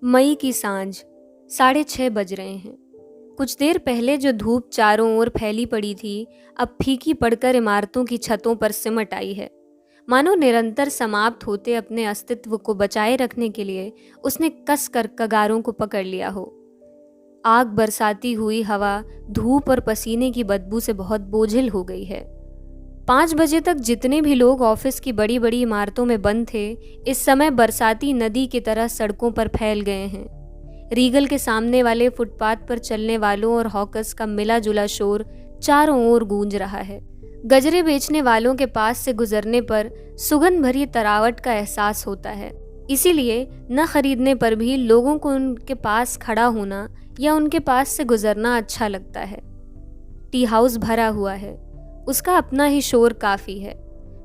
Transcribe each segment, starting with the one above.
मई की सांझ 6:30 बज रहे हैं। कुछ देर पहले जो धूप चारों ओर फैली पड़ी थी, अब फीकी पड़कर इमारतों की छतों पर सिमट आई है। मानो निरंतर समाप्त होते अपने अस्तित्व को बचाए रखने के लिए उसने कस कर कगारों को पकड़ लिया हो। आग बरसाती हुई हवा धूप और पसीने की बदबू से बहुत बोझिल हो गई है। 5 बजे तक जितने भी लोग ऑफिस की बड़ी बड़ी इमारतों में बंद थे, इस समय बरसाती नदी की तरह सड़कों पर फैल गए हैं। रीगल के सामने वाले फुटपाथ पर चलने वालों और हॉकर्स का मिला जुला शोर चारों ओर गूंज रहा है। गजरे बेचने वालों के पास से गुजरने पर सुगंध भरी तरावट का एहसास होता है। इसीलिए न खरीदने पर भी लोगों को उनके पास खड़ा होना या उनके पास से गुजरना अच्छा लगता है। टी हाउस भरा हुआ है, उसका अपना ही शोर काफ़ी है।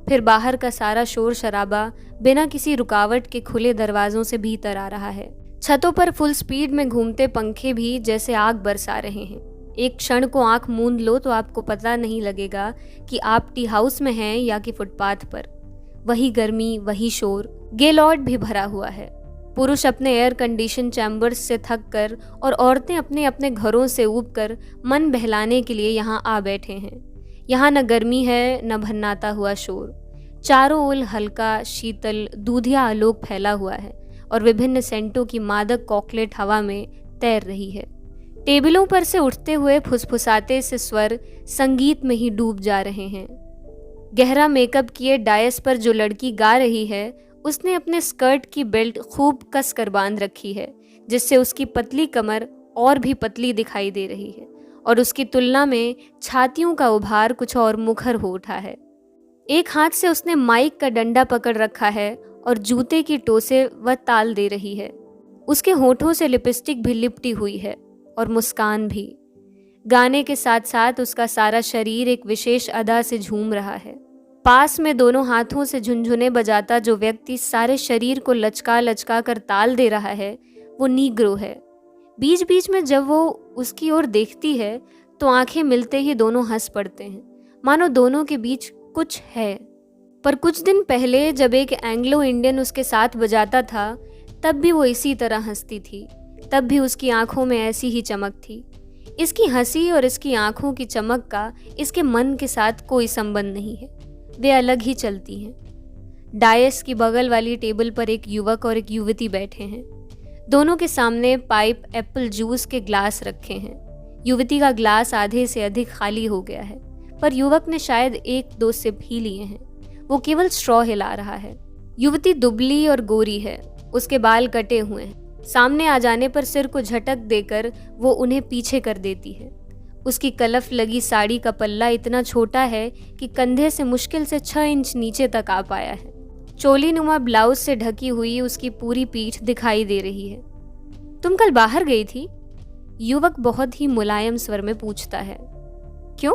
फिर बाहर का सारा शोर शराबा बिना किसी रुकावट के खुले दरवाजों से भीतर आ रहा है। छतों पर फुल स्पीड में घूमते पंखे भी जैसे आग बरसा रहे हैं। एक क्षण को आंख मूंद लो तो आपको पता नहीं लगेगा कि आप टी हाउस में हैं या कि फुटपाथ पर। वही गर्मी, वही शोर। गेलॉर्ड भी भरा हुआ है। पुरुष अपने एयर कंडीशन चैम्बर्स से थक कर और औरतें अपने अपने घरों से ऊब कर मन बहलाने के लिए यहाँ आ बैठे हैं। यहाँ न गर्मी है न भन्नाता हुआ शोर। चारों ओर हल्का शीतल दूधिया आलोक फैला हुआ है और विभिन्न सेंटों की मादक कॉकलेट हवा में तैर रही है। टेबलों पर से उठते हुए फुसफुसाते से स्वर संगीत में ही डूब जा रहे हैं। गहरा मेकअप किए डायस पर जो लड़की गा रही है, उसने अपने स्कर्ट की बेल्ट खूब कस कर बांध रखी है, जिससे उसकी पतली कमर और भी पतली दिखाई दे रही है और उसकी तुलना में छातियों का उभार कुछ और मुखर हो उठा है। एक हाथ से उसने माइक का डंडा पकड़ रखा है और जूते की टो से वह ताल दे रही है। उसके होठों से लिपस्टिक भी लिपटी हुई है और मुस्कान भी। गाने के साथ साथ उसका सारा शरीर एक विशेष अदा से झूम रहा है। पास में दोनों हाथों से झुनझुने बजाता जो व्यक्ति सारे शरीर को लचका लचका कर ताल दे रहा है, वो नीग्रो है। बीच बीच में जब वो उसकी ओर देखती है तो आंखें मिलते ही दोनों हंस पड़ते हैं, मानो दोनों के बीच कुछ है। पर कुछ दिन पहले जब एक एंग्लो इंडियन उसके साथ बजाता था, तब भी वो इसी तरह हंसती थी। तब भी उसकी आंखों में ऐसी ही चमक थी। इसकी हंसी और इसकी आंखों की चमक का इसके मन के साथ कोई संबंध नहीं है, वे अलग ही चलती हैं। डायस की बगल वाली टेबल पर एक युवक और एक युवती बैठे हैं। दोनों के सामने पाइप एप्पल जूस के ग्लास रखे हैं। युवती का ग्लास आधे से अधिक खाली हो गया है, पर युवक ने शायद 1-2 सिप ही लिए हैं। वो केवल स्ट्रॉ हिला रहा है। युवती दुबली और गोरी है, उसके बाल कटे हुए हैं। सामने आ जाने पर सिर को झटक देकर वो उन्हें पीछे कर देती है। उसकी कलफ लगी साड़ी का पल्ला इतना छोटा है कि कंधे से मुश्किल से 6 इंच नीचे तक आ पाया है। चोली नुमा ब्लाउज से ढकी हुई उसकी पूरी पीठ दिखाई दे रही है। तुम कल बाहर गई थी? युवक बहुत ही मुलायम स्वर में पूछता है। क्यों?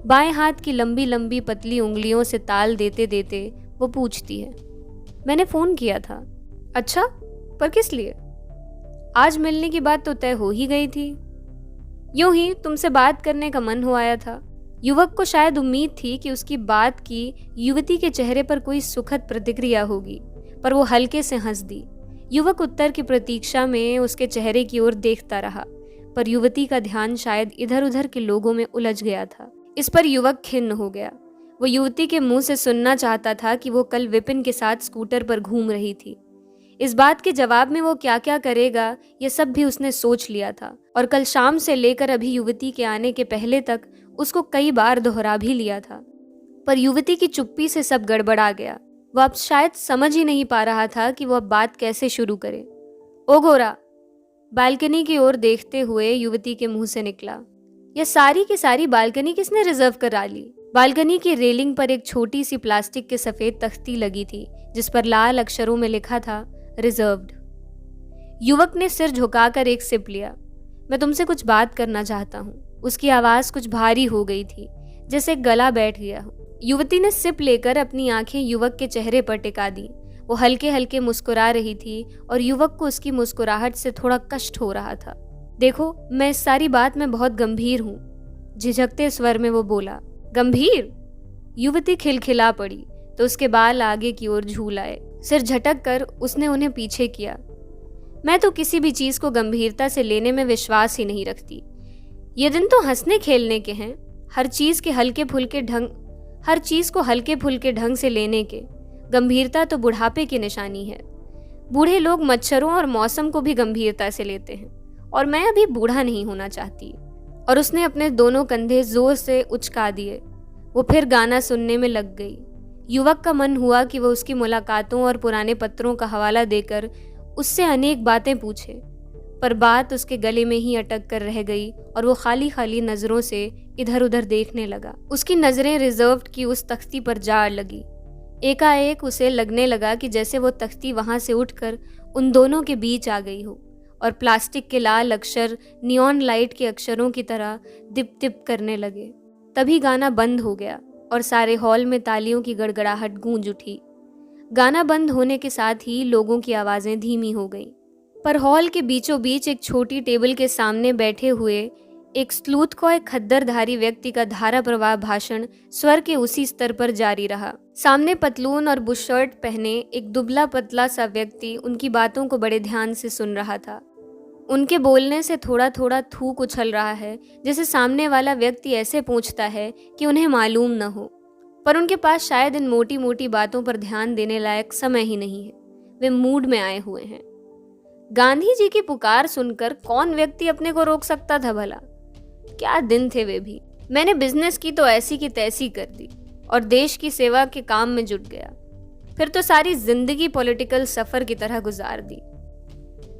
बाएं हाथ की लंबी लंबी पतली उंगलियों से ताल देते देते वो पूछती है। मैंने फोन किया था। अच्छा, पर किस लिए? आज मिलने की बात तो तय हो ही गई थी। यूं ही तुमसे बात करने का मन हो आया था। युवक को शायद उम्मीद थी कि उसकी बात की युवती के चेहरे पर कोई सुखद प्रतिक्रिया होगी, पर वो हल्के से हंस दी। युवक उत्तर की प्रतीक्षा में उसके चेहरे की ओर देखता रहा, पर युवती का ध्यान शायद इधर उधर के लोगों में उलझ गया था। इस पर युवक खिन्न हो गया। वो युवती के मुंह से सुनना चाहता था कि वो कल विपिन के साथ स्कूटर पर घूम रही थी। इस बात के जवाब में वो क्या क्या करेगा, ये सब भी उसने सोच लिया था और कल शाम से लेकर अभी युवती के आने के पहले तक उसको कई बार दोहरा भी लिया था। पर युवती की चुप्पी से सब गड़बड़ा गया। वो अब शायद समझ ही नहीं पा रहा था कि वो अब बात कैसे शुरू करे। ओ गोरा, बालकनी की ओर देखते हुए युवती के मुंह से निकला। यह सारी की सारी बालकनी किसने रिजर्व करा ली? बालकनी की रेलिंग पर एक छोटी सी प्लास्टिक की सफेद तख्ती लगी थी, जिस पर लाल अक्षरों में लिखा था रिजर्व्ड। युवक ने सिर झुकाकर एक सिप लिया। मैं तुमसे कुछ बात करना चाहता हूँ। उसकी आवाज कुछ भारी हो गई थी, जैसे गला बैठ गया हो। युवती ने सिप लेकर अपनी आंखें युवक के चेहरे पर टिका दी। वो हल्के हल्के मुस्कुरा रही थी और युवक को उसकी मुस्कुराहट से थोड़ा कष्ट हो रहा था। देखो, मैं इस सारी बात में बहुत गंभीर हूँ, झिझकते स्वर में वो बोला। गंभीर? युवती खिलखिला पड़ी तो उसके बाल आगे की ओर झूल आए। सिर झटक कर उसने उन्हें पीछे किया। मैं तो किसी भी चीज़ को गंभीरता से लेने में विश्वास ही नहीं रखती। ये दिन तो हंसने खेलने के हैं, हर चीज़ को हल्के फुल्के ढंग से लेने के। गंभीरता तो बुढ़ापे की निशानी है। बूढ़े लोग मच्छरों और मौसम को भी गंभीरता से लेते हैं, और मैं अभी बूढ़ा नहीं होना चाहती। और उसने अपने दोनों कंधे जोर से उचका दिए। वो फिर गाना सुनने में लग गई। युवक का मन हुआ कि वो उसकी मुलाकातों और पुराने पत्रों का हवाला देकर उससे अनेक बातें पूछे, पर बात उसके गले में ही अटक कर रह गई और वो खाली खाली नज़रों से इधर उधर देखने लगा। उसकी नज़रें रिजर्व्ड की उस तख्ती पर जा लगी। एकाएक उसे लगने लगा कि जैसे वो तख्ती वहाँ से उठकर उन दोनों के बीच आ गई हो, और प्लास्टिक के लाल अक्षर नियॉन लाइट के अक्षरों की तरह दिप दिप करने लगे। तभी गाना बंद हो गया और सारे हॉल में तालियों की गड़गड़ाहट गूंज उठी। गाना बंद होने के साथ ही लोगों की आवाज़ें धीमी हो गईं, पर हॉल के बीचों बीच एक छोटी टेबल के सामने बैठे हुए एक स्लूथकॉय खद्दरधारी व्यक्ति का धारा प्रवाह भाषण स्वर के उसी स्तर पर जारी रहा। सामने पतलून और बुश शर्ट पहने एक दुबला पतला सा व्यक्ति उनकी बातों को बड़े ध्यान से सुन रहा था। उनके बोलने से थोड़ा थोड़ा थूक उछल रहा है, जैसे सामने वाला व्यक्ति ऐसे पूछता है कि उन्हें मालूम न हो, पर उनके पास शायद इन मोटी मोटी बातों पर ध्यान देने लायक समय ही नहीं है। वे मूड में आए हुए हैं। गांधी जी की पुकार सुनकर कौन व्यक्ति अपने को रोक सकता था भला? क्या दिन थे वे भी। मैंने बिजनेस की तो ऐसी की तैसी कर दी और देश की सेवा के काम में जुट गया। फिर तो सारी जिंदगी पॉलिटिकल सफर की तरह गुजार दी।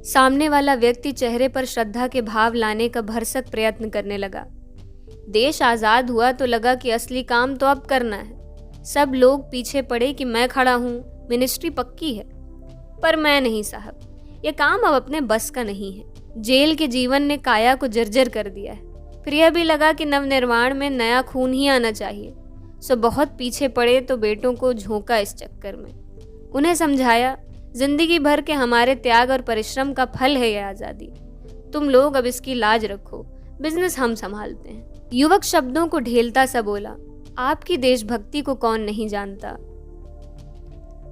सामने वाला व्यक्ति चेहरे पर श्रद्धा के भाव लाने का भरसक प्रयत्न करने लगा। देश आजाद हुआ तो लगा कि असली काम तो अब करना है। सब लोग पीछे पड़े कि मैं खड़ा हूँ, मिनिस्ट्री पक्की है, पर मैं नहीं साहब, ये काम अब अपने बस का नहीं है। जेल के जीवन ने काया को जर्जर कर दिया है। फिर यह भी लगा कि नवनिर्माण में नया खून ही आना चाहिए। सो बहुत पीछे पड़े तो बेटों को झोंका इस चक्कर में। उन्हें समझाया, जिंदगी भर के हमारे त्याग और परिश्रम का फल है यह आज़ादी। तुम लोग अब इसकी लाज रखो, बिजनेस हम संभालते हैं। युवक शब्दों को ढेलता सा बोला, आपकी देशभक्ति को कौन नहीं जानता।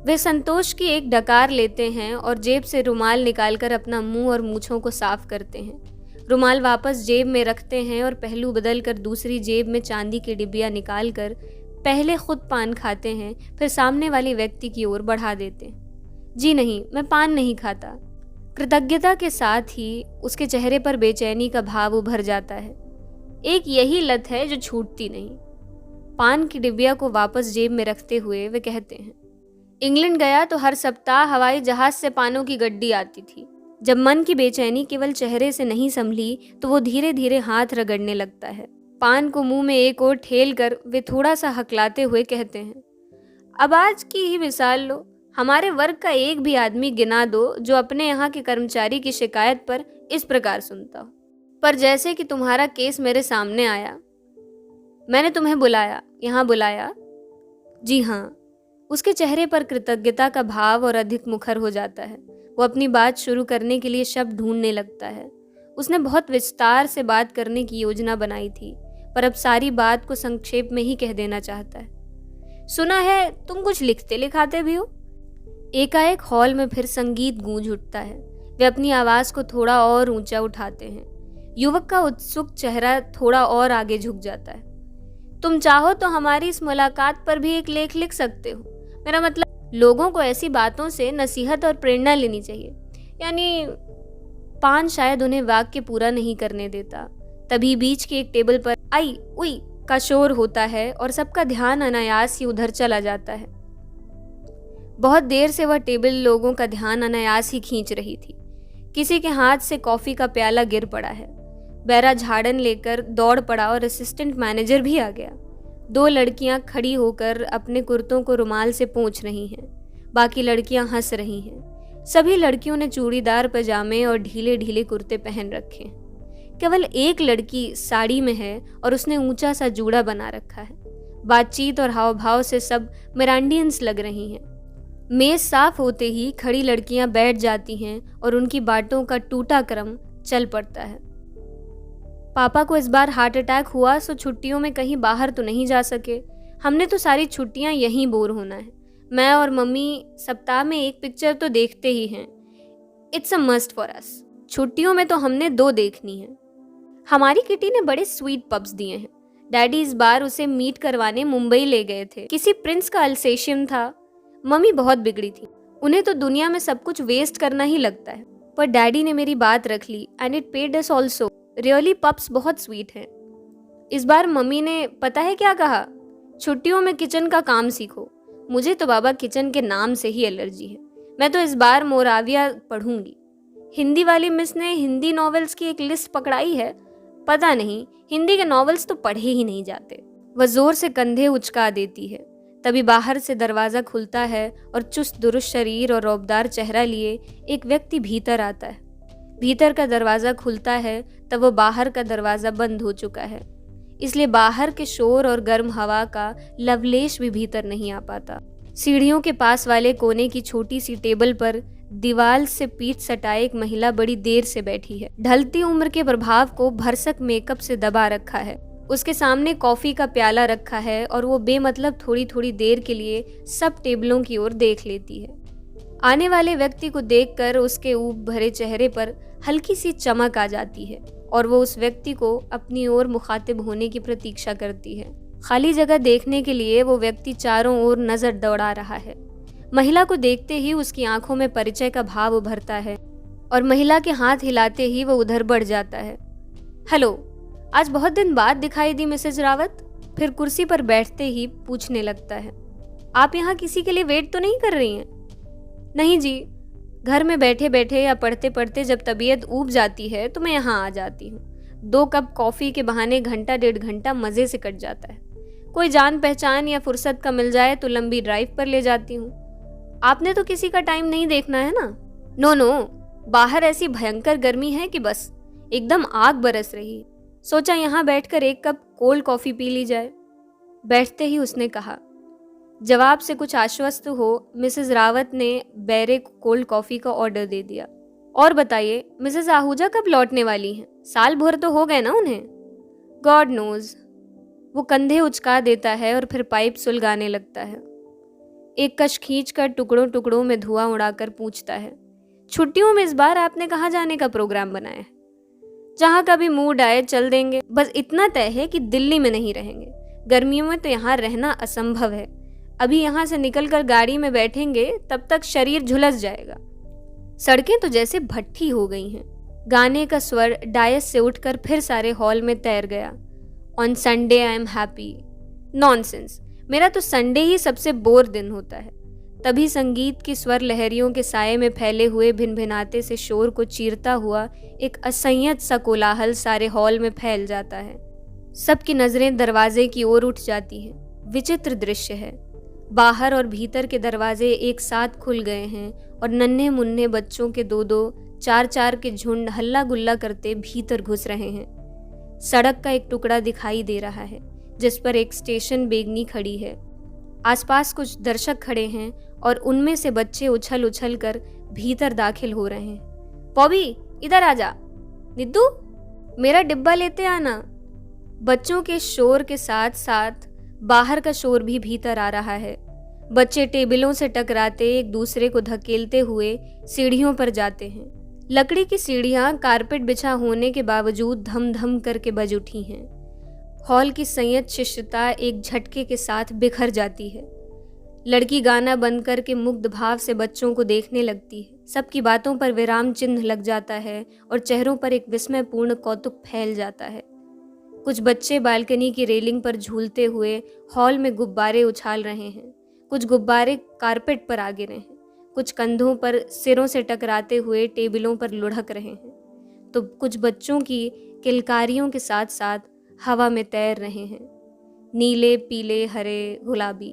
वे संतोष की एक डकार लेते हैं और जेब से रुमाल निकालकर अपना मुंह और मूंछों को साफ करते हैं। रुमाल वापस जेब में रखते हैं और पहलू बदलकर दूसरी जेब में चांदी की डिबिया निकालकर पहले खुद पान खाते हैं, फिर सामने वाले व्यक्ति की ओर बढ़ा देते हैं। जी नहीं, मैं पान नहीं खाता। कृतज्ञता के साथ ही उसके चेहरे पर बेचैनी का भाव उभर जाता है। एक यही लत है जो छूटती नहीं। पान की डिबिया को वापस जेब में रखते हुए वे कहते हैं, इंग्लैंड गया तो हर सप्ताह हवाई जहाज से पानों की गड्डी आती थी। जब मन की बेचैनी केवल चेहरे से नहीं संभली तो वो धीरे धीरे हाथ रगड़ने लगता है। पान को मुंह में एक ओर ठेल कर वे थोड़ा सा हकलाते हुए कहते हैं, अब आज की ही मिसाल लो, हमारे वर्ग का एक भी आदमी गिना दो जो अपने यहाँ के कर्मचारी की शिकायत पर इस प्रकार सुनता हो। पर जैसे कि तुम्हारा केस मेरे सामने आया, मैंने तुम्हें बुलाया, यहाँ बुलाया। जी हाँ। उसके चेहरे पर कृतज्ञता का भाव और अधिक मुखर हो जाता है। वो अपनी बात शुरू करने के लिए शब्द ढूंढने लगता है। उसने बहुत विस्तार से बात करने की योजना बनाई थी, पर अब सारी बात को संक्षेप में ही कह देना चाहता है। सुना है तुम कुछ लिखते लिखाते भी हो। एकाएक हॉल में फिर संगीत गूंज उठता है। वे अपनी आवाज को थोड़ा और ऊंचा उठाते हैं। युवक का उत्सुक चेहरा थोड़ा और आगे झुक जाता है। तुम चाहो तो हमारी इस मुलाकात पर भी एक लेख लिख सकते हो। मेरा मतलब, लोगों को ऐसी बातों से नसीहत और प्रेरणा लेनी चाहिए। यानी पान शायद उन्हें वाक्य पूरा नहीं करने देता। तभी बीच के एक टेबल पर आई उई का शोर होता है और सबका ध्यान अनायास ही उधर चला जाता है। बहुत देर से वह टेबल लोगों का ध्यान अनायास ही खींच रही थी। किसी के हाथ से कॉफी का प्याला गिर पड़ा है। बैरा झाड़न लेकर दौड़ पड़ा और असिस्टेंट मैनेजर भी आ गया। 2 लड़कियां खड़ी होकर अपने कुर्तों को रुमाल से पोंछ रही हैं। बाकी लड़कियां हंस रही हैं। सभी लड़कियों ने चूड़ीदार पजामे और ढीले ढीले कुर्ते पहन रखे हैं। केवल एक लड़की साड़ी में है और उसने ऊंचा सा जूड़ा बना रखा है। बातचीत और हाव भाव से सब मिरांडियंस लग रही हैं। मेज साफ होते ही खड़ी लड़कियां बैठ जाती हैं और उनकी बातों का टूटा क्रम चल पड़ता है। पापा को इस बार हार्ट अटैक हुआ, सो छुट्टियों में कहीं बाहर तो नहीं जा सके। हमने तो सारी छुट्टियां यहीं बोर होना है। मैं और मम्मी सप्ताह में एक पिक्चर तो देखते ही हैं। It's a must for us. छुट्टियों में तो हमने 2 देखनी है। हमारी किटी ने बड़े स्वीट पप्स दिए हैं। डैडी इस बार उसे मीट करवाने मुंबई ले गए थे। किसी प्रिंस का अल्सेशियन था। मम्मी बहुत बिगड़ी थी। उन्हें तो दुनिया में सब कुछ वेस्ट करना ही लगता है। पर डैडी ने मेरी बात रख ली and it paid us also. Really pups बहुत स्वीट हैं। इस बार मम्मी ने पता है क्या कहा? छुट्टियों में किचन का काम सीखो। मुझे तो बाबा किचन के नाम से ही एलर्जी है। मैं तो इस बार मोराविया पढ़ूंगी। हिंदी वाली मिस ने हिंदी नॉवेल्स की एक लिस्ट पकड़ाई है। पता नहीं, हिंदी के नॉवेल्स तो पढ़े ही नहीं जाते। वह जोर से कंधे उचका देती है। तभी बाहर से दरवाजा खुलता है और चुस्त दुरुस्त शरीर और रौबदार चेहरा लिए एक व्यक्ति भीतर आता है। भीतर का दरवाजा खुलता है तब वो बाहर का दरवाजा बंद हो चुका है, इसलिए बाहर के शोर और गर्म हवा का लवलेश भी भीतर नहीं आ पाता। सीढ़ियों के पास वाले कोने की छोटी सी टेबल पर दीवार से पीठ सटाए एक महिला बड़ी देर से बैठी है। ढलती उम्र के प्रभाव को भरसक मेकअप से दबा रखा है। उसके सामने कॉफी का प्याला रखा है और वो बेमतलब थोड़ी थोड़ी देर के लिए सब टेबलों की ओर देख लेती है। आने वाले व्यक्ति को देखकर उसके ऊब भरे चेहरे पर हल्की सी चमक आ जाती है और वो उस व्यक्ति को अपनी ओर मुखातिब होने की प्रतीक्षा करती है। खाली जगह देखने के लिए वो व्यक्ति चारों ओर नजर दौड़ा रहा है। महिला को देखते ही उसकी आंखों में परिचय का भाव उभरता है और महिला के हाथ हिलाते ही वो उधर बढ़ जाता है। हेलो, आज बहुत दिन बाद दिखाई दी मिसेज रावत। फिर कुर्सी पर बैठते ही पूछने लगता है, आप यहाँ किसी के लिए वेट तो नहीं कर रही हैं? नहीं जी, घर में बैठे बैठे या पढ़ते पढ़ते जब तबीयत ऊब जाती है तो मैं यहाँ आ जाती हूँ। 2 कप कॉफ़ी के बहाने घंटा 1.5 घंटा मज़े से कट जाता है। कोई जान पहचान या फुर्सत का मिल जाए तो लंबी ड्राइव पर ले जाती हूँ। आपने तो किसी का टाइम नहीं देखना है ना? नो, बाहर ऐसी भयंकर गर्मी है कि बस एकदम आग बरस रही। सोचा यहाँ बैठकर 1 कप कोल्ड कॉफ़ी पी ली जाए। बैठते ही उसने कहा। जवाब से कुछ आश्वस्त हो मिसेज रावत ने बैरे कोल्ड कॉफ़ी का ऑर्डर दे दिया। और बताइए, मिसेज आहूजा कब लौटने वाली हैं? साल भर तो हो गए ना उन्हें। God knows. वो कंधे उचका देता है और फिर पाइप सुलगाने लगता है। एक कश खींचकर टुकड़ों टुकड़ों में धुआं उड़ाकर पूछता है, छुट्टियों में इस बार आपने कहाँ जाने का प्रोग्राम बनाया है? जहाँ कभी मूड आए चल देंगे। बस इतना तय है कि दिल्ली में नहीं रहेंगे। गर्मियों में तो यहाँ रहना असंभव है। अभी यहाँ से निकलकर गाड़ी में बैठेंगे तब तक शरीर झुलस जाएगा। सड़कें तो जैसे भट्ठी हो गई हैं। गाने का स्वर डायस से उठकर फिर सारे हॉल में तैर गया। On Sunday I am happy. Nonsense, मेरा तो संडे ही सबसे बोर दिन होता है। तभी संगीत की स्वर लहरियों के साये में फैले हुए भिनभिनाते से शोर को चीरता हुआ एक असंयत सा कोलाहल सारे हॉल में फैल जाता है। सबकी नजरें दरवाजे की ओर उठ जाती हैं। विचित्र दृश्य है। बाहर और भीतर के दरवाजे एक साथ खुल गए हैं और नन्हे मुन्ने बच्चों के 2-2, 4-4 के झुंड हल्ला गुल्ला करते भीतर घुस रहे हैं। सड़क का एक टुकड़ा दिखाई दे रहा है जिस पर एक स्टेशन बेगनी खड़ी है। आसपास कुछ दर्शक खड़े हैं और उनमें से बच्चे उछल उछल कर भीतर दाखिल हो रहे हैं। बॉबी, इधर आजा। निद्दू, मेरा डिब्बा लेते आना। बच्चों के शोर के साथ साथ बाहर का शोर भी भीतर आ रहा है। बच्चे टेबलों से टकराते एक दूसरे को धकेलते हुए सीढ़ियों पर जाते हैं। लकड़ी की सीढ़ियां कारपेट बिछा होने के बावजूद धम धम करके बज उठी हैं। हॉल की संयत शिष्टता एक झटके के साथ बिखर जाती है। लड़की गाना बंद करके मुग्ध भाव से बच्चों को देखने लगती है। सबकी बातों पर विराम चिन्ह लग जाता है और चेहरों पर एक विस्मयपूर्ण कौतुक फैल जाता है। कुछ बच्चे बालकनी की रेलिंग पर झूलते हुए हॉल में गुब्बारे उछाल रहे हैं। कुछ गुब्बारे कारपेट पर आ गिरे हैं। कुछ कंधों पर सिरों से टकराते हुए टेबलों पर लुढ़क रहे हैं तो कुछ बच्चों की किलकारियों के साथ साथ हवा में तैर रहे हैं। नीले, पीले, हरे, गुलाबी।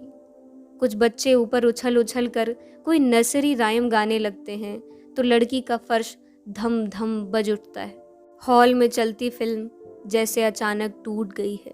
कुछ बच्चे ऊपर उछल उछल कर कोई नर्सरी राइम गाने लगते हैं तो लड़की का फर्श धम धम बज उठता है। हॉल में चलती फिल्म जैसे अचानक टूट गई है।